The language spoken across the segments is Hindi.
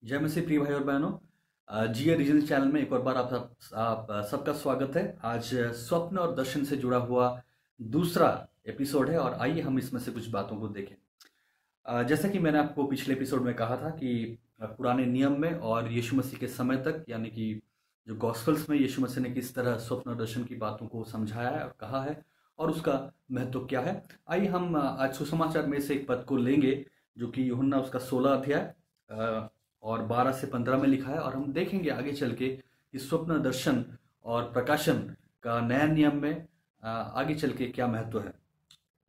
जय मसीह प्रिय भाई और बहनों। जिया रीजनल चैनल में एक और बार आप सबका स्वागत है। आज स्वप्न और दर्शन से जुड़ा हुआ दूसरा एपिसोड है और आइए हम इसमें से कुछ बातों को देखें। जैसा कि मैंने आपको पिछले एपिसोड में कहा था कि पुराने नियम में और यीशु मसीह के समय तक, यानी कि जो गॉस्पेल्स में यीशु मसीह ने किस तरह स्वप्न और दर्शन की बातों को समझाया है और कहा है और उसका महत्व क्या है। आइए हम आज सुसमाचार में से एक पद को लेंगे जो कि यूहन्ना उसका 16 अध्याय और 12 से 15 में लिखा है, और हम देखेंगे आगे चल के कि स्वप्न दर्शन और प्रकाशन का नया नियम में आगे चल के क्या महत्व है।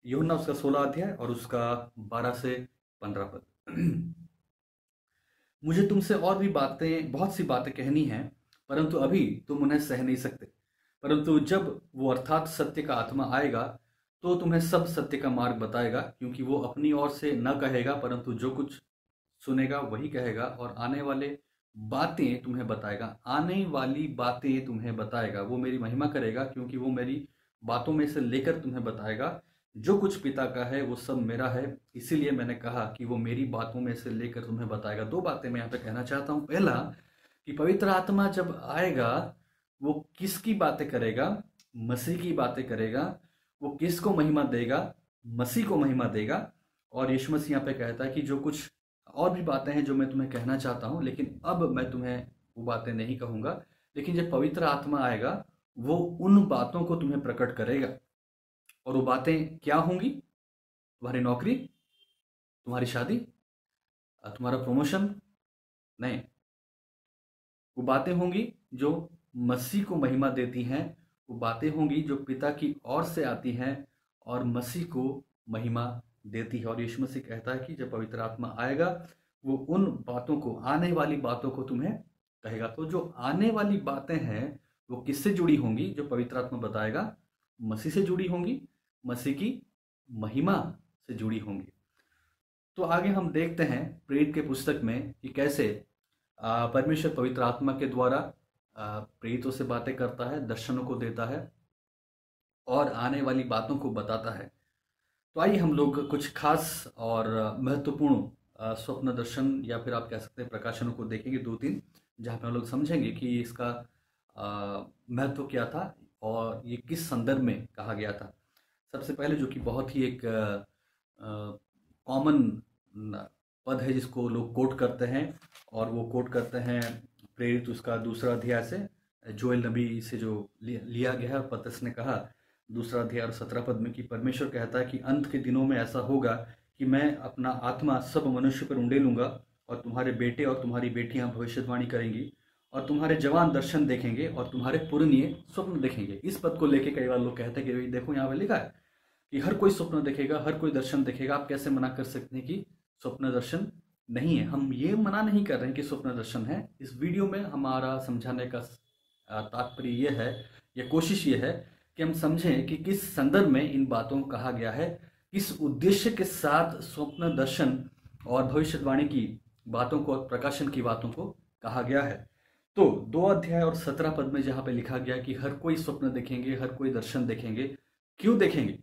यूहन्ना उसका 16 अध्याय और उसका 12 से 15 पद। मुझे तुमसे और भी बहुत सी बातें कहनी हैं, परंतु अभी तुम उन्हें सह नहीं सकते। परंतु जब वो अर्थात सत्य का आत्मा आएगा तो तुम्हें सब सत्य का मार्ग बताएगा, क्योंकि वो अपनी ओर से न कहेगा, परंतु जो कुछ सुनेगा वही कहेगा, और आने वाली बातें तुम्हें बताएगा। वो मेरी महिमा करेगा, क्योंकि वो मेरी बातों में से लेकर तुम्हें बताएगा। जो कुछ पिता का है वो सब मेरा है, इसीलिए मैंने कहा कि वो मेरी बातों में से लेकर तुम्हें बताएगा। दो बातें मैं यहाँ पे कहना चाहता हूँ। पहला, कि पवित्र आत्मा जब आएगा वो किसकी बातें करेगा? मसीह की बातें करेगा। वो किसको महिमा देगा? मसीह को महिमा देगा। और यीशु मसीह यहाँ पे कहता है कि जो कुछ और भी बातें हैं जो मैं तुम्हें कहना चाहता हूँ, लेकिन अब मैं तुम्हें वो बातें नहीं कहूँगा। लेकिन जब पवित्र आत्मा आएगा वो उन बातों को तुम्हें प्रकट करेगा। और वो बातें क्या होंगी? तुम्हारी नौकरी, तुम्हारी शादी, तुम्हारा प्रमोशन नहीं। वो बातें होंगी जो मसीह को महिमा देती हैं। वो बातें होंगी जो पिता की ओर से आती हैं और मसीह को महिमा देती है। और यीशु मसीह कहता है कि जब पवित्र आत्मा आएगा वो उन बातों को, आने वाली बातों को तुम्हें कहेगा। तो जो आने वाली बातें हैं वो किससे जुड़ी होंगी? जो पवित्र आत्मा बताएगा मसीह से जुड़ी होंगी, मसीह की महिमा से जुड़ी होंगी। तो आगे हम देखते हैं प्रेरित के पुस्तक में कि कैसे परमेश्वर पवित्र आत्मा के द्वारा प्रेरितों से बातें करता है, दर्शनों को देता है और आने वाली बातों को बताता है। तो आइए हम लोग कुछ खास और महत्वपूर्ण स्वप्न दर्शन या फिर आप कह सकते हैं प्रकाशनों को देखेंगे, दो तीन, जहाँ पे हम लोग समझेंगे कि इसका महत्व क्या था और ये किस संदर्भ में कहा गया था। सबसे पहले, जो कि बहुत ही एक कॉमन पद है जिसको लोग कोट करते हैं, और वो कोट करते हैं प्रेरित उसका दूसरा अध्याय से, जोएल नबी से जो लिया गया है। पतरस ने कहा दूसरा अध्याय और 17 पद में कि परमेश्वर कहता है कि अंत के दिनों में ऐसा होगा कि मैं अपना आत्मा सब मनुष्य पर उंडेलूंगा, और तुम्हारे बेटे और तुम्हारी बेटियां भविष्यवाणी करेंगी, और तुम्हारे जवान दर्शन देखेंगे, और तुम्हारे पुरनिये स्वप्न देखेंगे। इस पद को लेके कई बार लोग कहते हैं कि भाई देखो यहाँ पे लिखा है कि हर कोई स्वप्न देखेगा, हर कोई दर्शन देखेगा। आप कैसे मना कर सकते हैं कि स्वप्न दर्शन नहीं है? हम ये मना नहीं कर रहे हैं कि स्वप्न दर्शन है। इस वीडियो में हमारा समझाने का तात्पर्य ये है या कोशिश ये है कि हम समझें कि किस संदर्भ में इन बातों को कहा गया है, किस उद्देश्य के साथ स्वप्न दर्शन और भविष्यवाणी की बातों को और प्रकाशन की बातों को कहा गया है। तो 2 अध्याय और 17 पद में जहां पे लिखा गया कि हर कोई स्वप्न देखेंगे, हर कोई दर्शन देखेंगे, क्यों देखेंगे?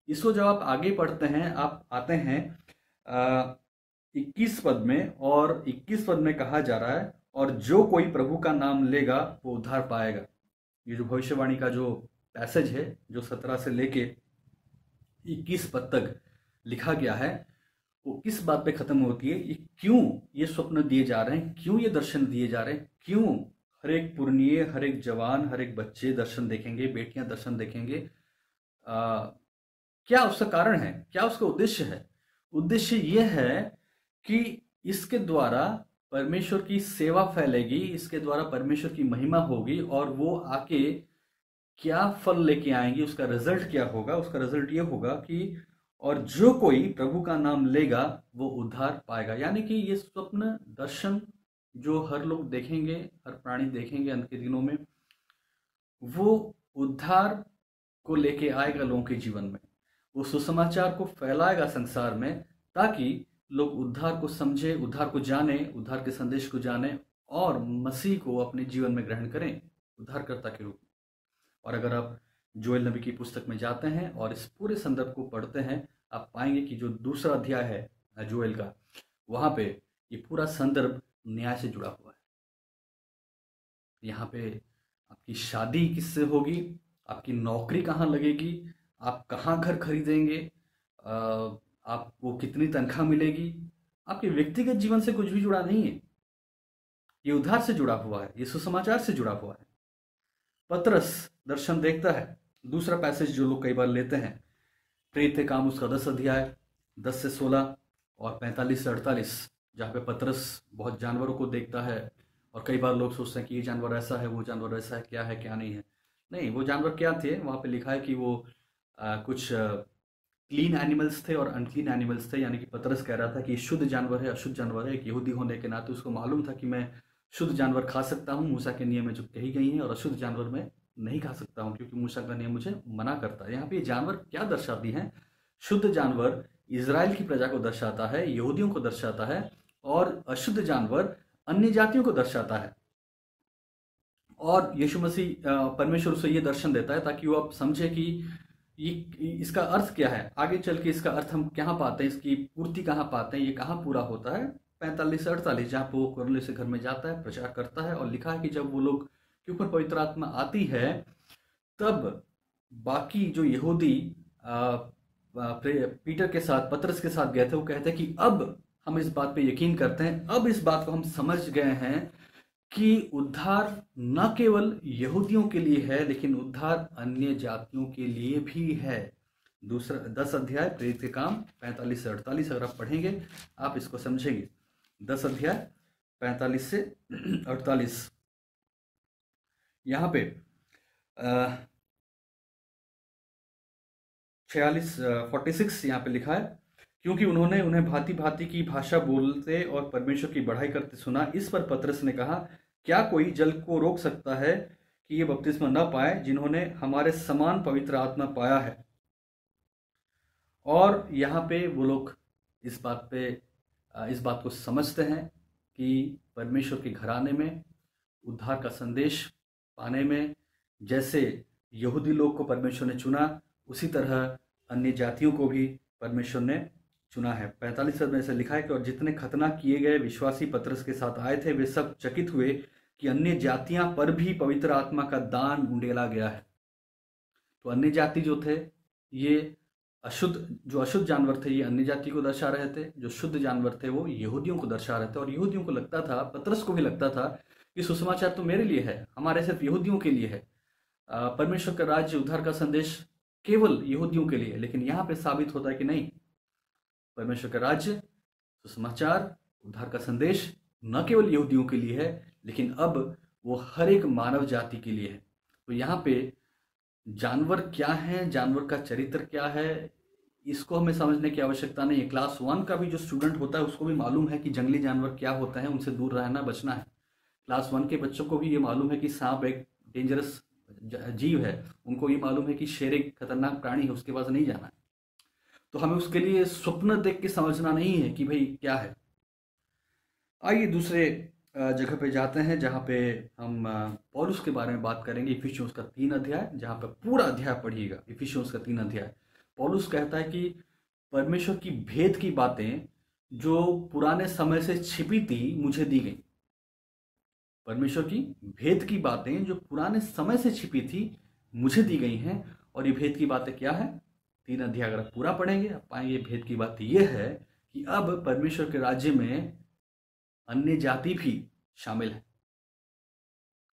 इसको जब आप आगे पढ़ते हैं, आप आते हैं 21 पद में, और 21 पद में कहा जा रहा है और जो कोई प्रभु का नाम लेगा वो उद्धार पाएगा। ये जो भविष्यवाणी का जो पैसेज है जो 17 से लेके 21 पद तक लिखा गया है, वो किस बात पे खत्म होती है? ये क्यों ये स्वप्न दिए जा रहे हैं, क्यों ये दर्शन दिए जा रहे हैं, क्यों हर एक पुरनिये, हर एक जवान, हर एक बच्चे दर्शन देखेंगे, बेटियां दर्शन देखेंगे? क्या उसका कारण है, क्या उसका उद्देश्य है? उद्देश्य यह है कि इसके द्वारा परमेश्वर की सेवा फैलेगी, इसके द्वारा परमेश्वर की महिमा होगी, और वो आके क्या फल लेके आएंगे, उसका रिजल्ट क्या होगा? उसका रिजल्ट ये होगा कि और जो कोई प्रभु का नाम लेगा वो उद्धार पाएगा। यानी कि ये स्वप्न दर्शन जो हर लोग देखेंगे, हर प्राणी देखेंगे अंत के दिनों में, वो उद्धार को लेके आएगा लोगों के जीवन में। वो सुसमाचार को फैलाएगा संसार में, ताकि लोग उद्धार को समझे, उद्धार को जाने, उद्धार के संदेश को जाने और मसीह को अपने जीवन में ग्रहण करें उद्धारकर्ता के रूप में। और अगर आप जोएल नबी की पुस्तक में जाते हैं और इस पूरे संदर्भ को पढ़ते हैं, आप पाएंगे कि जो दूसरा अध्याय है जोएल का, वहां पे ये पूरा संदर्भ न्याय से जुड़ा हुआ है। यहाँ पे आपकी शादी किससे होगी, आपकी नौकरी कहाँ लगेगी, आप कहाँ घर खरीदेंगे, आपको कितनी तनख्वाह मिलेगी, आपके व्यक्तिगत जीवन से कुछ भी जुड़ा नहीं है। ये उद्धार से जुड़ा हुआ है, ये सुसमाचार से जुड़ा हुआ है। पतरस दर्शन देखता है। दूसरा पैसेज जो लोग कई बार लेते हैं, प्रेरित काम उसका 10 अध्याय 10 से 16 और 45 से 48, जहाँ पे पतरस बहुत जानवरों को देखता है। और कई बार लोग सोचते हैं कि ये जानवर ऐसा है, वो जानवर ऐसा है, क्या है क्या नहीं है। नहीं, वो जानवर क्या थे, वहाँ पे लिखा है कि वो कुछ क्लीन एनिमल्स थे और अनक्लीन एनिमल्स थे। यानी कि पतरस कह रहा था कि शुद्ध जानवर है, अशुद्ध जानवर है। एक यहूदी होने के नाते उसको मालूम था कि मैं शुद्ध जानवर खा सकता हूँ, मूसा के नियम में जो कही गई हैं, और अशुद्ध जानवर मैं नहीं खा सकता हूँ क्योंकि मूसा का नियम मुझे मना करता है। यहाँ पे ये जानवर क्या दर्शाती हैं? शुद्ध जानवर इज़राइल की प्रजा को दर्शाता है, यहूदियों को दर्शाता है, और अशुद्ध जानवर अन्य जातियों को दर्शाता है। और यीशु मसीह परमेश्वर उसे ये दर्शन देता है ताकि वो आप समझे कि ये इसका अर्थ क्या है, आगे चल के इसका अर्थ हम कहाँ पाते हैं, इसकी पूर्ति कहाँ पाते हैं, ये कहाँ पूरा होता है। 45 से 48 जहाँ पर वो कुरनेलियुस के घर में जाता है, प्रचार करता है, और लिखा है कि जब वो लोग के ऊपर पवित्र आत्मा आती है, तब बाकी जो यहूदी पीटर के साथ, पतरस के साथ गए थे, वो कहते हैं कि अब हम इस बात पे यकीन करते हैं, अब इस बात को हम समझ गए हैं कि उद्धार न केवल यहूदियों के लिए है, लेकिन उद्धार अन्य जातियों के लिए भी है। दूसरा 10 अध्याय प्रेरित के काम 45 से 48, अगर आप पढ़ेंगे आप इसको समझेंगे। 10 अध्याय 45 से 48, यहाँ पे 46 यहाँ पे लिखा है, क्योंकि उन्होंने उन्हें भांति भांति की भाषा बोलते और परमेश्वर की बढ़ाई करते सुना। इस पर पतरस ने कहा, क्या कोई जल को रोक सकता है कि ये बपतिस्मा न पाए जिन्होंने हमारे समान पवित्र आत्मा पाया है? और यहाँ पे वो लोग इस बात को समझते हैं कि परमेश्वर के घराने में उद्धार का संदेश पाने में जैसे यहूदी लोग को परमेश्वर ने चुना, उसी तरह अन्य जातियों को भी परमेश्वर ने चुना है। 45 में ऐसे लिखा है कि और जितने खतना किए गए विश्वासी पतरस के साथ आए थे, वे सब चकित हुए कि अन्य जातियां पर भी पवित्र आत्मा का दान उंडेला गया है। तो अन्य जाति जो थे, ये अशुद्ध जानवर थे, ये अन्य जाति को दर्शा रहे थे। जो शुद्ध जानवर थे वो यहूदियों को दर्शा रहे थे। और यहूदियों को लगता था, पतरस को भी लगता था कि सुसमाचार तो मेरे लिए है, हमारे सिर्फ यहूदियों के लिए है। परमेश्वर का राज्य, उद्धार का संदेश केवल यहूदियों के लिए। लेकिन यहाँ पे साबित होता है कि नहीं, परमेश्वर का राज्य, सुसमाचार, उद्धार का संदेश न केवल यहूदियों के लिए है, लेकिन अब वो हर एक मानव जाति के लिए है। तो यहाँ पे जानवर क्या है, जानवर का चरित्र क्या है, इसको हमें समझने की आवश्यकता नहीं है। क्लास 1 का भी जो स्टूडेंट होता है उसको भी मालूम है कि जंगली जानवर क्या होता है, उनसे दूर रहना, बचना है। क्लास 1 के बच्चों को भी ये मालूम है कि सांप एक डेंजरस जीव है, उनको ये मालूम है कि शेर एक खतरनाक प्राणी है, उसके पास नहीं जाना है। तो हमें उसके लिए स्वप्न देख के समझना नहीं है कि भाई क्या है। आइए दूसरे जगह पे जाते हैं जहाँ पे हम पौलुस के बारे में बात करेंगे। इफिसियंस का 3 अध्याय, जहाँ पे पूरा अध्याय पढ़िएगा। इफिसियंस का 3 अध्याय, पौलुस कहता है कि परमेश्वर की भेद की बातें जो पुराने समय से छिपी थी मुझे दी गई। परमेश्वर की भेद की बातें जो पुराने समय से छिपी थी मुझे दी गई हैं। और ये भेद की बातें क्या है? 3 अध्याय अगर आप पूरा पढ़ेंगे आप पाएंगे भेद की बात ये है कि अब परमेश्वर के राज्य में अन्य जाति भी शामिल है।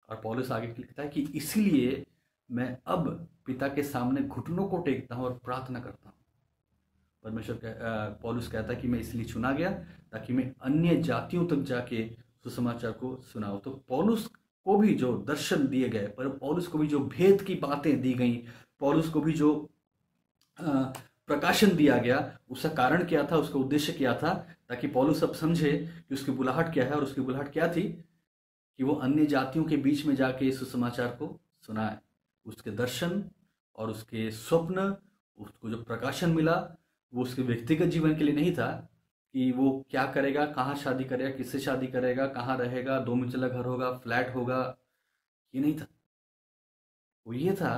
और पौलुस आगे लिखता है कि इसीलिए मैं अब पिता के सामने घुटनों को टेकता हूं और प्रार्थना करता हूं। पौलुस कहता है कि मैं इसलिए चुना गया ताकि मैं अन्य जातियों तक जाके सुसमाचार को सुनाऊं। तो पौलुस को भी जो दर्शन दिए गए, पर पौलुस को भी जो भेद की बातें दी गई, पौलुस को भी जो प्रकाशन दिया गया, उसका कारण क्या था, उसका उद्देश्य क्या था, ताकि पौलुस अब समझे कि उसकी बुलाहट क्या है। और उसकी बुलाहट क्या थी कि वो अन्य जातियों के बीच में जाके सुसमाचार को सुनाए। उसके दर्शन और उसके स्वप्न, उसको जो प्रकाशन मिला, वो उसके व्यक्तिगत जीवन के लिए नहीं था कि वो क्या करेगा, कहाँ शादी करेगा, किससे शादी करेगा, कहाँ रहेगा, 2 मंजिला घर होगा, फ्लैट होगा, ये नहीं था। वो ये था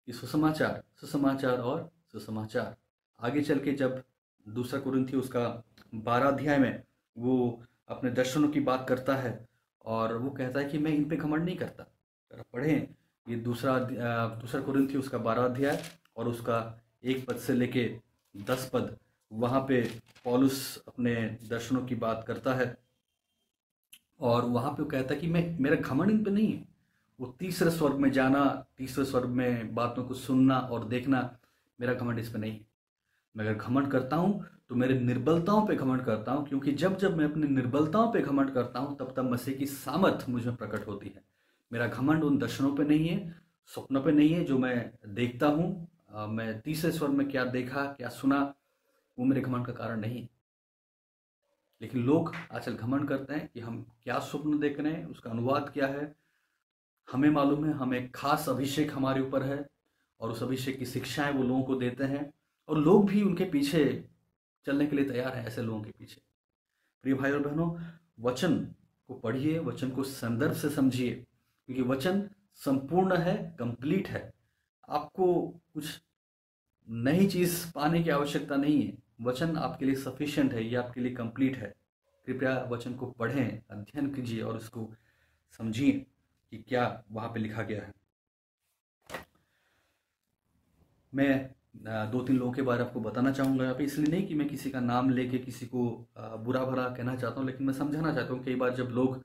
कि सुसमाचार, सुसमाचार और सुसमाचार। आगे चल के जब 2 कुरिन्थियों उसका 12 अध्याय में वो अपने दर्शनों की बात करता है और वो कहता है कि मैं इन पे घमंड नहीं करता। अगर आप पढ़ें ये दूसरा कुरिन्थियों उसका 12 अध्याय और उसका 1 पद से लेके 10 पद, वहाँ पे पौलुस अपने दर्शनों की बात करता है और वहाँ पे वो कहता है कि मैं मेरा घमंड इन पे नहीं है। वो तीसरे स्वर्ग में जाना, तीसरे स्वर्ग में बातों को सुनना और देखना, मेरा घमंड इस पे नहीं है। मैं अगर घमंड करता हूँ तो मेरे निर्बलताओं पे घमंड करता हूँ, क्योंकि जब जब मैं अपनी निर्बलताओं पे घमंड करता हूँ तब तब मसीह की सामर्थ मुझ में प्रकट होती है। मेरा घमंड उन दर्शनों पे नहीं है, स्वप्नों पे नहीं है जो मैं देखता हूँ। मैं तीसरे स्वर में क्या देखा क्या सुना, वो मेरे घमंड का कारण नहीं है। लेकिन लोग आजकल घमंड करते हैं कि हम क्या स्वप्न देख रहे हैं, उसका अनुवाद क्या है, हमें मालूम है, हमें एक खास अभिषेक हमारे ऊपर है और उस अभिषेक की शिक्षाएं वो लोगों को देते हैं और लोग भी उनके पीछे चलने के लिए तैयार हैं, ऐसे लोगों के पीछे। प्रिय भाई और बहनों, वचन को पढ़िए, वचन को संदर्भ से समझिए, क्योंकि वचन संपूर्ण है, कंप्लीट है। आपको कुछ नई चीज पाने की आवश्यकता नहीं है। वचन आपके लिए सफिशिएंट है, ये आपके लिए कंप्लीट है। कृपया वचन को पढ़ें, अध्ययन कीजिए और उसको समझिए कि क्या वहां पे लिखा गया है। मैं 2-3 लोगों के बारे में आपको बताना चाहूँगा यहाँ पे, इसलिए नहीं कि मैं किसी का नाम लेके किसी को बुरा भला कहना चाहता हूँ, लेकिन मैं समझाना चाहता हूँ। कई बार जब लोग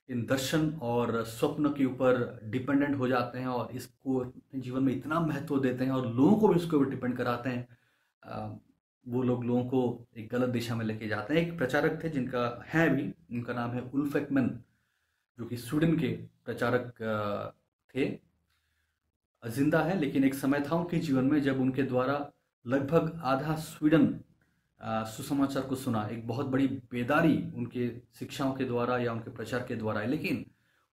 इन दर्शन और स्वप्न के ऊपर डिपेंडेंट हो जाते हैं और इसको अपने जीवन में इतना महत्व देते हैं और लोगों को भी इसके ऊपर डिपेंड कराते हैं, अ, वो लोग लोगों को एक गलत दिशा में लेके जाते हैं। एक प्रचारक थे जिनका है अभी, उनका नाम है उल्फ एकमैन, जो कि स्वीडन के प्रचारक थे, जिंदा है। लेकिन एक समय था उनके जीवन में जब उनके द्वारा लगभग आधा स्वीडन सुसमाचार को सुना। एक बहुत बड़ी बेदारी उनके शिक्षाओं के द्वारा या उनके प्रचार के द्वारा है, लेकिन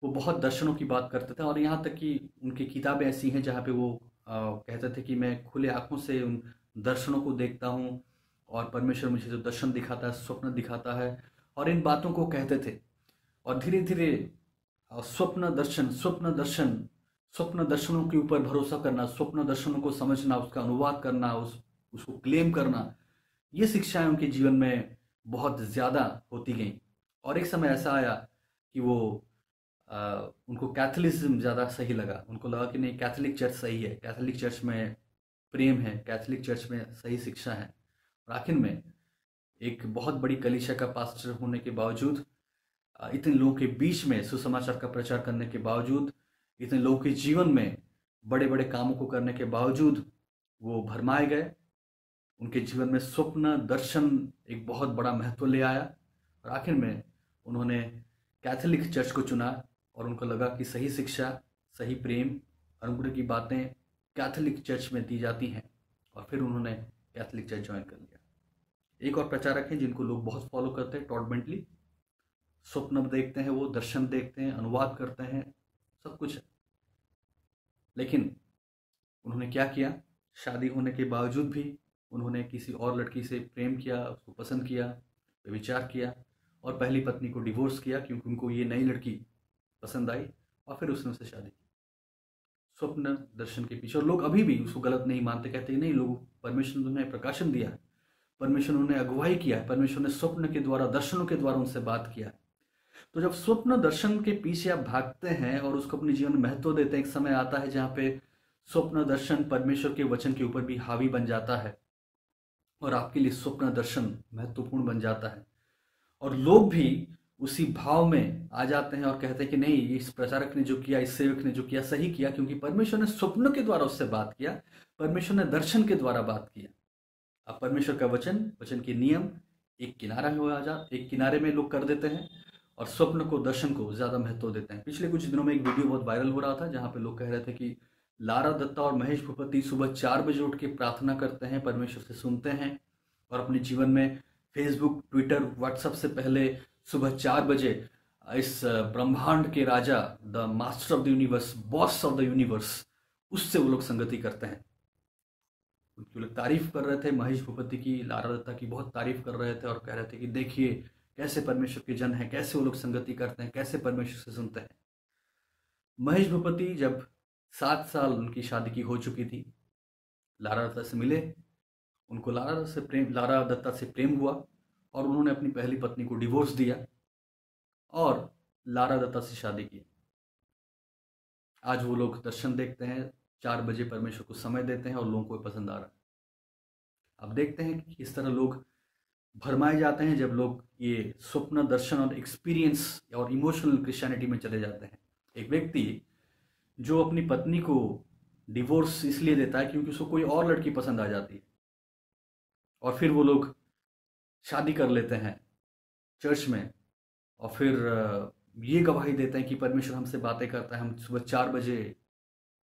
वो बहुत दर्शनों की बात करते थे और यहाँ तक कि उनकी किताबें ऐसी हैं जहाँ पे वो कहते थे कि मैं खुले आंखों से उन दर्शनों को देखता हूँ और परमेश्वर मुझे जो दर्शन दिखाता है, स्वप्न दिखाता है, और इन बातों को कहते थे। और धीरे धीरे स्वप्न दर्शनों के ऊपर भरोसा करना, स्वप्न दर्शनों को समझना, उसका अनुवाद करना, उसको क्लेम करना, ये शिक्षाएं उनके जीवन में बहुत ज़्यादा होती गईं। और एक समय ऐसा आया कि वो उनको कैथोलिज्म ज़्यादा सही लगा। उनको लगा कि नहीं, कैथोलिक चर्च सही है, कैथोलिक चर्च में प्रेम है, कैथोलिक चर्च में सही शिक्षा है। और आखिर में एक बहुत बड़ी कलीसिया का पास्टर होने के बावजूद, इतने लोगों के बीच में सुसमाचार का प्रचार करने के बावजूद, इतने लोगों के जीवन में बड़े बड़े कामों को करने के बावजूद वो भरमाए गए। उनके जीवन में स्वप्न दर्शन एक बहुत बड़ा महत्व ले आया और आखिर में उन्होंने कैथोलिक चर्च को चुना और उनको लगा कि सही शिक्षा, सही प्रेम, अनुग्रह की बातें कैथोलिक चर्च में दी जाती हैं, और फिर उन्होंने कैथोलिक चर्च ज्वाइन कर लिया। एक और प्रचारक हैं जिनको लोग बहुत फॉलो करते हैं, टॉड बेंटली। स्वप्न देखते हैं, वो दर्शन देखते हैं, अनुवाद करते हैं, सब कुछ है। लेकिन उन्होंने क्या किया, शादी होने के बावजूद भी उन्होंने किसी और लड़की से प्रेम किया, उसको पसंद किया, विचार किया और पहली पत्नी को डिवोर्स किया क्योंकि उनको ये नई लड़की पसंद आई और फिर उसने उससे शादी की। स्वप्न दर्शन के पीछे। और लोग अभी भी उसको गलत नहीं मानते, कहते हैं नहीं, लोग परमेश्वर ने उन्हें प्रकाशन दिया है, परमेश्वर ने उन्हें अगुवाई किया है, परमेश्वर ने स्वप्न के द्वारा, दर्शनों के द्वारा उनसे बात किया है। तो जब स्वप्न दर्शन के पीछे आप भागते हैं और उसको अपने जीवन में महत्व देते हैं, एक समय आता है जहाँ पे स्वप्न दर्शन परमेश्वर के वचन के ऊपर भी हावी बन जाता है और आपके लिए स्वप्न दर्शन महत्वपूर्ण बन जाता है और लोग भी उसी भाव में आ जाते हैं और कहते हैं कि नहीं, इस प्रचारक ने जो किया, इस सेवक ने जो किया सही किया, क्योंकि परमेश्वर ने स्वप्न के द्वारा उससे बात किया, परमेश्वर ने दर्शन के द्वारा बात किया। अब परमेश्वर का वचन के नियम एक किनारा में आ जा, एक किनारे में लोग कर देते हैं और स्वप्न को, दर्शन को ज्यादा महत्व देते हैं। पिछले कुछ दिनों में एक वीडियो बहुत वायरल हो रहा था जहां पे लोग कह रहे थे कि लारा दत्ता और महेश भूपति सुबह 4 बजे उठ के प्रार्थना करते हैं, परमेश्वर से सुनते हैं और अपने जीवन में फेसबुक, ट्विटर, व्हाट्सएप से पहले सुबह 4 बजे इस ब्रह्मांड के राजा, the master of the universe, boss of the universe, उससे वो लोग संगति करते हैं। उनकी लोग तारीफ कर रहे थे, महेश भूपति की, लारा दत्ता की बहुत तारीफ कर रहे थे और कह रहे थे कि देखिए कैसे परमेश्वर के जन हैं, कैसे वो लोग संगति करते हैं, कैसे परमेश्वर से सुनते हैं। महेश भूपति जब 7 साल उनकी शादी की हो चुकी थी, लारा दत्ता से मिले, उनको लारा दत्ता से प्रेम हुआ और उन्होंने अपनी पहली पत्नी को डिवोर्स दिया और लारा दत्ता से शादी की। आज वो लोग दर्शन देखते हैं, 4 बजे परमेश्वर को समय देते हैं और लोगों को पसंद आ रहा है। अब देखते हैं कि किस तरह लोग भरमाए जाते हैं जब लोग ये स्वप्न, दर्शन और एक्सपीरियंस और इमोशनल क्रिश्चियनिटी में चले जाते हैं। एक व्यक्ति जो अपनी पत्नी को डिवोर्स इसलिए देता है क्योंकि उसको कोई और लड़की पसंद आ जाती है, और फिर वो लोग शादी कर लेते हैं चर्च में, और फिर ये गवाही देते हैं कि परमेश्वर हमसे बातें करता है। हम सुबह 4 बजे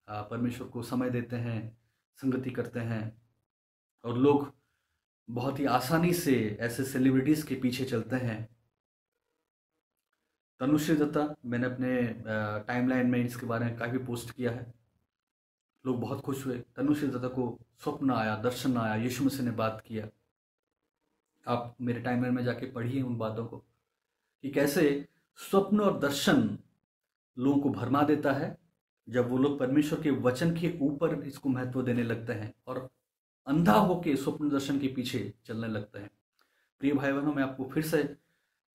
परमेश्वर को समय देते हैं, संगति करते हैं, और लोग बहुत ही आसानी से ऐसे सेलिब्रिटीज़ के पीछे चलते हैं। तनुश्री दत्ता, मैंने अपने टाइमलाइन में इसके बारे में काफ़ी पोस्ट किया है। लोग बहुत खुश हुए, तनुश्री दत्ता को स्वप्न आया, दर्शन आया, यीशु मसीह ने बात किया। आप मेरे टाइमलाइन में जाके पढ़िए उन बातों को कि कैसे स्वप्न और दर्शन लोगों को भरमा देता है जब वो लोग परमेश्वर के वचन के ऊपर इसको महत्व देने लगते हैं और अंधा होके स्वप्न दर्शन के पीछे चलने लगते हैं। प्रिय भाई बहनों, मैं आपको फिर से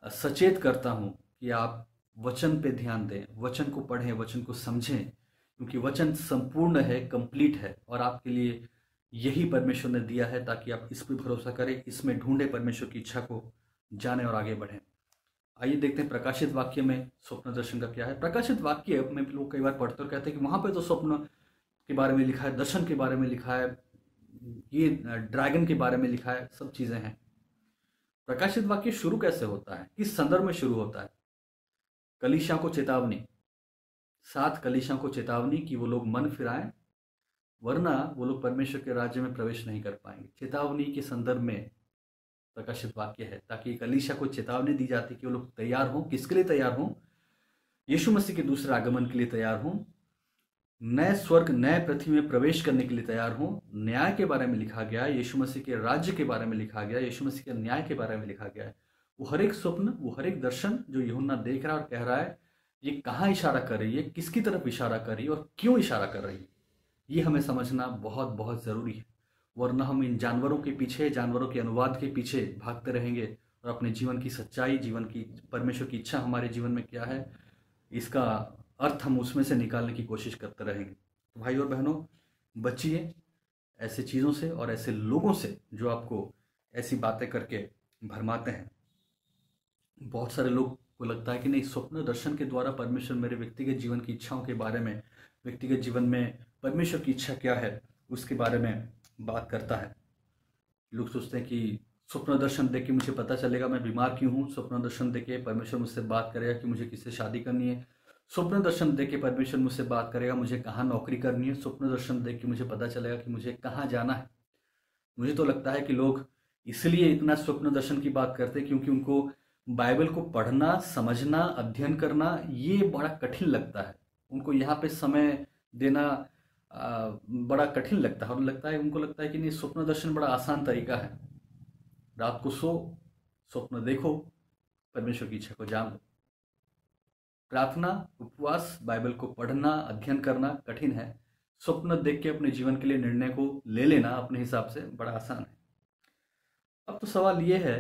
सचेत करता हूं कि आप वचन पे ध्यान दें, वचन को पढ़ें, वचन को समझें, क्योंकि वचन संपूर्ण है, कंप्लीट है, और आपके लिए यही परमेश्वर ने दिया है ताकि आप इस पर भरोसा करें, इसमें ढूंढें परमेश्वर की इच्छा को, जाने और आगे बढ़ें। आइए देखते हैं प्रकाशित वाक्य में स्वप्न दर्शन का क्या है। प्रकाशित वाक्य में लोग कई बार पढ़ते और कहते हैं कि वहां पे तो स्वप्न के बारे में लिखा है, दर्शन के बारे में लिखा है, ये ड्रैगन के बारे में लिखा है, सब चीजें हैं। प्रकाशित वाक्य शुरू कैसे होता है, किस संदर्भ में शुरू होता है? कलीसिया को चेतावनी, 7 कलीसिया को चेतावनी कि वो लोग मन फिराएं, वरना वो लोग परमेश्वर के राज्य में प्रवेश नहीं कर पाएंगे। चेतावनी के संदर्भ में प्रकाशित वाक्य है, ताकि कलीसिया को चेतावनी दी जाती कि वो लोग तैयार हों। किसके लिए तैयार हों? यीशु मसीह के दूसरे आगमन के लिए तैयार हों, नए स्वर्ग नए पृथ्वी में प्रवेश करने के लिए तैयार हों। न्याय के बारे में लिखा गया है, यीशु मसीह के राज्य के बारे में लिखा गया है, यीशु मसीह के न्याय के बारे में लिखा गया है। वो हर एक स्वप्न, वो हर एक दर्शन जो यूहन्ना देख रहा है और कह रहा है, ये कहाँ इशारा कर रही है, किसकी तरफ इशारा कर रही है और क्यों इशारा कर रही है, ये हमें समझना बहुत बहुत ज़रूरी है। वरना हम इन जानवरों के पीछे, जानवरों के अनुवाद के पीछे भागते रहेंगे और अपने जीवन की सच्चाई, जीवन की परमेश्वर की इच्छा हमारे जीवन में क्या है, इसका अर्थ हम उसमें से निकालने की कोशिश करते रहेंगे। तो भाई और बहनों, बचिए ऐसे चीज़ों से और ऐसे लोगों से जो आपको ऐसी बातें करके भरमाते हैं। बहुत सारे लोग को लगता है कि नहीं, स्वप्न दर्शन के द्वारा परमेश्वर मेरे व्यक्तिगत जीवन की इच्छाओं के बारे में, व्यक्तिगत जीवन में परमेश्वर की इच्छा क्या है उसके बारे में बात करता है। लोग सोचते हैं कि स्वप्न दर्शन देख के मुझे पता चलेगा मैं बीमार क्यों हूँ, स्वप्न दर्शन देख के परमेश्वर मुझसे बात करेगा कि मुझे किससे शादी करनी है, स्वप्न दर्शन देख के परमेश्वर मुझसे बात करेगा मुझे कहाँ नौकरी करनी है, स्वप्न दर्शन देख के मुझे पता चलेगा कि मुझे कहाँ जाना है। मुझे तो लगता है कि लोग इसलिए इतना स्वप्न दर्शन की बात करते हैं क्योंकि उनको बाइबल को पढ़ना, समझना, अध्ययन करना ये बड़ा कठिन लगता है। उनको यहाँ पे समय देना बड़ा कठिन लगता है, और उनको लगता है कि नहीं, स्वप्न दर्शन बड़ा आसान तरीका है। रात को सो, स्वप्न देखो, परमेश्वर की इच्छा को जान लो। प्रार्थना, उपवास, बाइबल को पढ़ना, अध्ययन करना कठिन है। स्वप्न देख के अपने जीवन के लिए निर्णय को ले लेना अपने हिसाब से बड़ा आसान है। अब तो सवाल ये है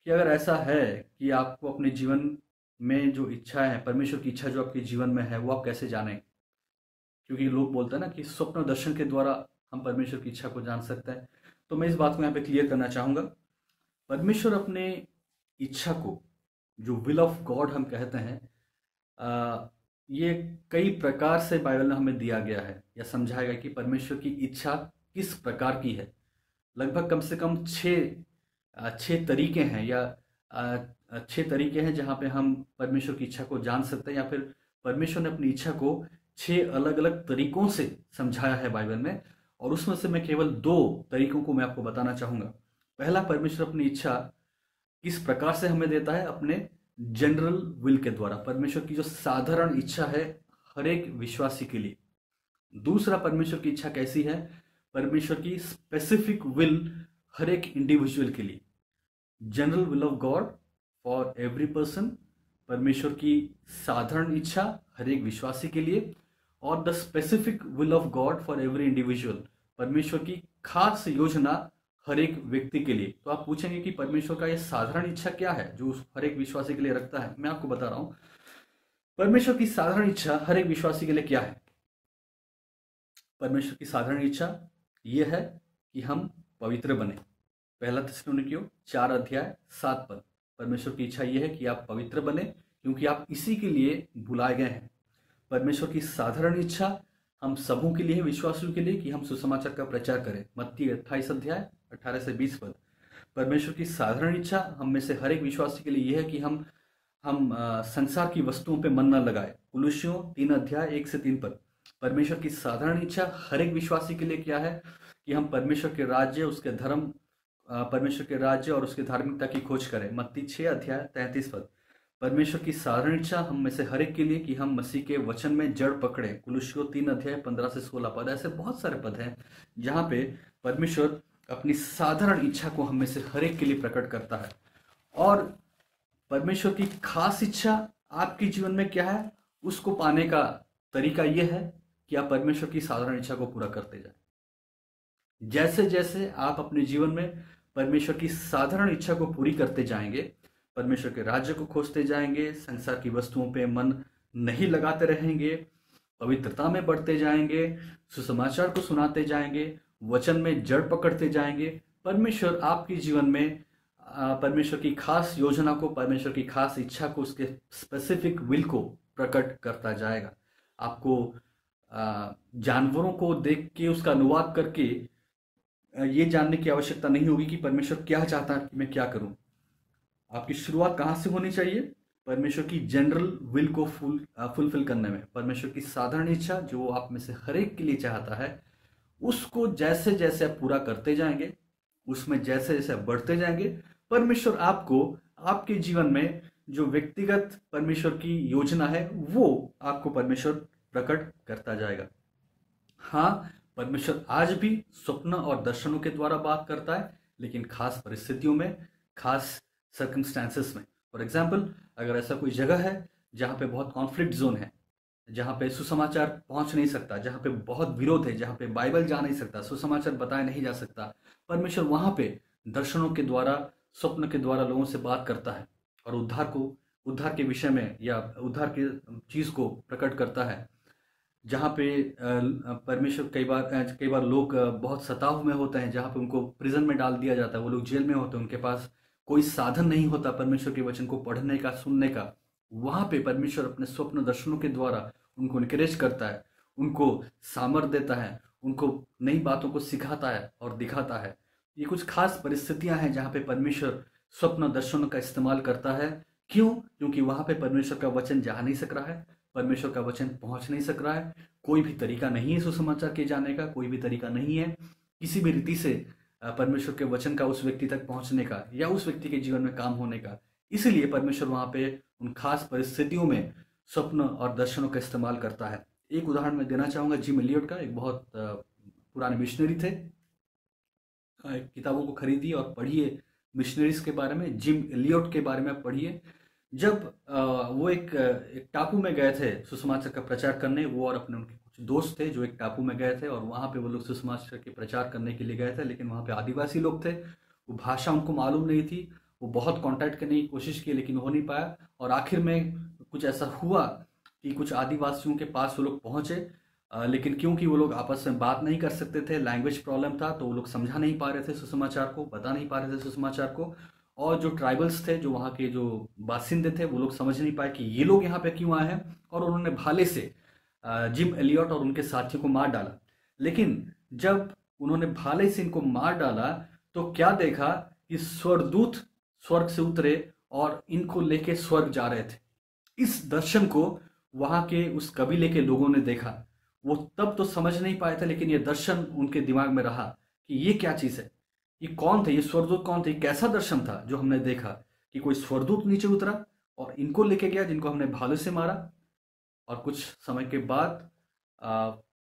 कि अगर ऐसा है कि आपको अपने जीवन में जो इच्छा है, परमेश्वर की इच्छा जो आपके जीवन में है, वो आप कैसे जानें? क्योंकि लोग बोलते हैं ना कि स्वप्न दर्शन के द्वारा हम परमेश्वर की इच्छा को जान सकते हैं। तो मैं इस बात को यहाँ पे क्लियर करना चाहूँगा। परमेश्वर अपने इच्छा को, जो विल ऑफ गॉड हम कहते हैं, ये कई प्रकार से बाइबल में हमें दिया गया है या समझाया गया कि परमेश्वर की इच्छा किस प्रकार की है। लगभग कम से कम 6 तरीके हैं या 6 तरीके हैं जहाँ पे हम परमेश्वर की इच्छा को जान सकते हैं, या फिर परमेश्वर ने अपनी इच्छा को 6 अलग अलग तरीकों से समझाया है बाइबल में, और उसमें से मैं केवल 2 तरीकों को मैं आपको बताना चाहूँगा। पहला, परमेश्वर अपनी इच्छा किस प्रकार से हमें देता है, अपने जनरल विल के द्वारा, परमेश्वर की जो साधारण इच्छा है हर एक विश्वासी के लिए। दूसरा, परमेश्वर की इच्छा कैसी है, परमेश्वर की स्पेसिफिक विल हर एक इंडिविजुअल के लिए, general will of God for every person, परमेश्वर की साधारण इच्छा हर एक विश्वासी के लिए, और the specific will of God for every individual, परमेश्वर की खास योजना हर एक व्यक्ति के लिए। तो आप पूछेंगे कि परमेश्वर का ये साधारण इच्छा क्या है जो हर एक विश्वासी के लिए रखता है। मैं आपको बता रहा हूं परमेश्वर की साधारण इच्छा हर एक विश्वासी के लिए क्या है। परमेश्वर की साधारण इच्छा यह है कि हम पवित्र बने। पहला थिस्सलुनीकियों 4 अध्याय 7 पद। परमेश्वर की इच्छा यह है कि आप पवित्र बने क्योंकि आप इसी के लिए बुलाए गए हैं। परमेश्वर की साधारण इच्छा हम सबों के लिए है, विश्वासियों के लिए, कि हम सुसमाचार का प्रचार करें। मत्ती 28 अध्याय 18 से 20 पद। परमेश्वर की साधारण इच्छा हम में से हर एक विश्वासी के लिए यह है कि हम संसार की वस्तुओं पे मन न लगाए। कुलुस्सियों 3 अध्याय 1 से 3 पद। परमेश्वर की साधारण इच्छा हर एक विश्वासी के लिए क्या है कि हम परमेश्वर के राज्य, उसके धर्म, परमेश्वर के राज्य और उसकी धार्मिकता की खोज करें। मत्ती 6 अध्याय 33 पद। परमेश्वर की साधारण इच्छा हम में से हर एक के लिए कि हम मसीह के वचन में जड़ पकड़े। कुलुस्सियों 3 अध्याय 15 से 16 पद। ऐसे बहुत सारे पद हैं जहाँ पे परमेश्वर अपनी साधारण इच्छा को हम में से हर एक के लिए प्रकट करता है। और परमेश्वर की खास इच्छा आपके जीवन में क्या है, उसको पाने का तरीका यह है कि आप परमेश्वर की साधारण इच्छा को पूरा करते जाएं। जैसे जैसे आप अपने जीवन में परमेश्वर की साधारण इच्छा को पूरी करते जाएंगे, परमेश्वर के राज्य को खोजते जाएंगे, संसार की वस्तुओं पे मन नहीं लगाते रहेंगे, पवित्रता में बढ़ते जाएंगे, सुसमाचार को सुनाते जाएंगे, वचन में जड़ पकड़ते जाएंगे, परमेश्वर आपके जीवन में परमेश्वर की खास योजना को, परमेश्वर की खास इच्छा को, उसके स्पेसिफिक विल को प्रकट करता जाएगा। आपको जानवरों को देख के उसका अनुवाद करके ये जानने की आवश्यकता नहीं होगी कि परमेश्वर क्या चाहता है कि मैं क्या करूं। आपकी शुरुआत कहां से होनी चाहिए? परमेश्वर की जनरल विल को फुलफिल करने में। परमेश्वर की साधारण इच्छा जो आप में से हर एक के लिए चाहता है, उसको जैसे जैसे आप पूरा करते जाएंगे, उसमें जैसे जैसे आप बढ़ते जाएंगे, परमेश्वर आपको आपके जीवन में जो व्यक्तिगत परमेश्वर की योजना है वो आपको परमेश्वर प्रकट करता जाएगा। हाँ, परमेश्वर आज भी स्वप्न और दर्शनों के द्वारा बात करता है, लेकिन खास परिस्थितियों में, खास सर्कमस्टांसेस में। फॉर एग्जाम्पल, अगर ऐसा कोई जगह है जहाँ पे बहुत कॉन्फ्लिक्ट जोन है, जहाँ पे सुसमाचार पहुंच नहीं सकता, जहाँ पे बहुत विरोध है, जहाँ पे बाइबल जा नहीं सकता, सुसमाचार बताया नहीं जा सकता, परमेश्वर वहां पे दर्शनों के द्वारा, स्वप्न के द्वारा लोगों से बात करता है और उद्धार के विषय में या उद्धार की चीज को प्रकट करता है। जहाँ पे परमेश्वर कई बार लोग बहुत सताव में होते हैं, जहाँ पे उनको प्रिजन में डाल दिया जाता है, वो लोग जेल में होते हैं, उनके पास कोई साधन नहीं होता परमेश्वर के वचन को पढ़ने का, सुनने का। वहां पे परमेश्वर अपने स्वप्न दर्शनों के द्वारा उनको इनकरेज करता है, उनको सामर्थ देता है, उनको नई बातों को सिखाता है और दिखाता है। ये कुछ खास परिस्थितियां हैं जहाँ पे परमेश्वर स्वप्न दर्शनों का इस्तेमाल करता है। क्यों? क्योंकि वहां पे परमेश्वर का वचन जा नहीं सक रहा है, परमेश्वर का वचन पहुंच नहीं सक रहा है, कोई भी तरीका नहीं है सुसमाचार के जाने का, कोई भी तरीका नहीं है किसी भी रीति से परमेश्वर के वचन का उस व्यक्ति तक पहुंचने का या उस व्यक्ति के जीवन में काम होने का। इसीलिए परमेश्वर वहां पे उन खास परिस्थितियों में स्वप्न और दर्शनों का इस्तेमाल करता है। एक उदाहरण मैं देना चाहूंगा जिम एलियट का। एक बहुत पुराने मिशनरी थे। किताबों को खरीदिए और पढ़िए मिशनरीज के बारे में, जिम एलियट के बारे में पढ़िए। जब वो एक टापू में गए थे सुसमाचार का प्रचार करने, वो और अपने उनके कुछ दोस्त थे जो एक टापू में गए थे और वहाँ पे वो लोग सुसमाचार के प्रचार करने के लिए गए थे। लेकिन वहाँ पे आदिवासी लोग थे, वो भाषा उनको मालूम नहीं थी। वो बहुत कांटेक्ट करने की कोशिश की लेकिन हो नहीं पाया। और आखिर में कुछ ऐसा हुआ कि कुछ आदिवासियों के पास वो लोग पहुंचे, लेकिन क्योंकि वो लोग आपस में बात नहीं कर सकते थे, लैंग्वेज प्रॉब्लम था, तो वो लोग समझा नहीं पा रहे थे सुसमाचार को, बता नहीं पा रहे थे सुसमाचार को। और जो ट्राइबल्स थे, जो वहाँ के जो बासिंदे थे, वो लोग समझ नहीं पाए कि ये लोग यहाँ पे क्यों आए हैं, और उन्होंने भाले से जिम एलियट और उनके साथियों को मार डाला। लेकिन जब उन्होंने भाले से इनको मार डाला तो क्या देखा कि स्वर्गदूत स्वर्ग से उतरे और इनको लेके स्वर्ग जा रहे थे। इस दर्शन को वहां के उस कबीले के लोगों ने देखा। वो तब तो समझ नहीं पाए थे, लेकिन ये दर्शन उनके दिमाग में रहा कि ये क्या चीज है, ये कौन थे, ये स्वर्गदूत कौन थे, कैसा दर्शन था जो हमने देखा कि कोई स्वर्गदूत नीचे उतरा और इनको लेके गया जिनको हमने भाले से मारा। और कुछ समय के बाद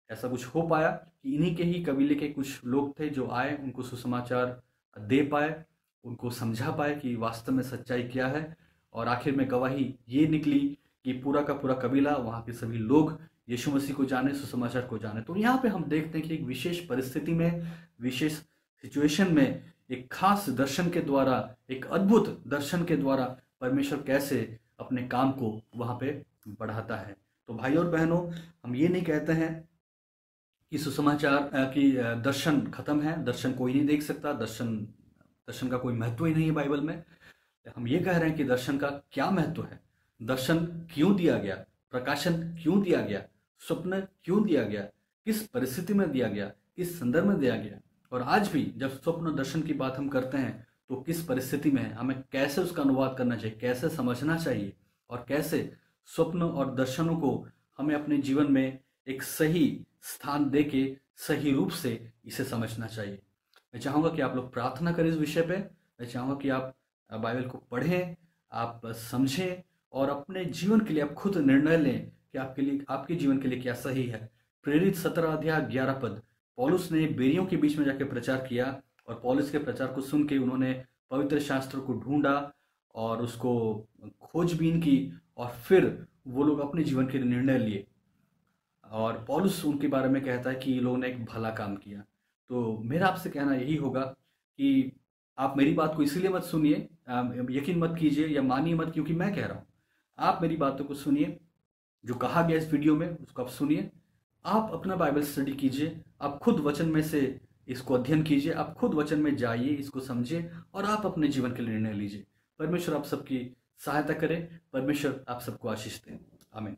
ऐसा कुछ हो पाया कि इन्हीं के ही कबीले के कुछ लोग थे जो आए, उनको सुसमाचार दे पाए, उनको समझा पाए कि वास्तव में सच्चाई क्या है। और आखिर में गवाही ये निकली कि पूरा का पूरा कबीला, वहाँ के सभी लोग यीशु मसीह को जाने, सुसमाचार को जाने। तो यहाँ पे हम देखते हैं कि एक विशेष परिस्थिति में, विशेष सिचुएशन में एक खास दर्शन के द्वारा, एक अद्भुत दर्शन के द्वारा परमेश्वर कैसे अपने काम को वहां पे बढ़ाता है। तो भाई और बहनों, हम ये नहीं कहते हैं कि सुसमाचार दर्शन खत्म है, दर्शन कोई नहीं देख सकता, दर्शन दर्शन का कोई महत्व ही नहीं है बाइबल में। हम ये कह रहे हैं कि दर्शन का क्या महत्व है, दर्शन क्यों दिया गया, प्रकाशन क्यों दिया गया, स्वप्न क्यों दिया गया, किस परिस्थिति में दिया गया, किस संदर्भ में दिया गया, और आज भी जब स्वप्न दर्शन की बात हम करते हैं तो किस परिस्थिति में है, हमें कैसे उसका अनुवाद करना चाहिए, कैसे समझना चाहिए, और कैसे स्वप्न और दर्शनों को हमें अपने जीवन में एक सही स्थान दे के सही रूप से इसे समझना चाहिए। मैं चाहूँगा कि आप लोग प्रार्थना करें इस विषय पे। मैं चाहूँगा कि आप बाइबल को पढ़ें, आप समझें और अपने जीवन के लिए आप खुद निर्णय लें कि आपके लिए, आपके जीवन के लिए क्या सही है। प्रेरित 17 अध्याय 11 पद, पौलुस ने बेरियों के बीच में जाकर प्रचार किया और पौलुस के प्रचार को सुन के उन्होंने पवित्र शास्त्र को ढूंढा और उसको खोजबीन की और फिर वो लोग अपने जीवन के लिए निर्णय लिए। और पौलुस उनके बारे में कहता है कि ये लोगों ने एक भला काम किया। तो मेरा आपसे कहना यही होगा कि आप मेरी बात को इसीलिए मत सुनिए, यकीन मत कीजिए या मानिए मत क्योंकि मैं कह रहा हूँ। आप मेरी बातों को सुनिए, जो कहा गया इस वीडियो में उसको आप सुनिए, आप अपना बाइबल स्टडी कीजिए, आप खुद वचन में से इसको अध्ययन कीजिए, आप खुद वचन में जाइए, इसको समझिए और आप अपने जीवन के लिए निर्णय लीजिए। परमेश्वर आप सबकी सहायता करे, परमेश्वर आप सबको आशीष दे। आमीन।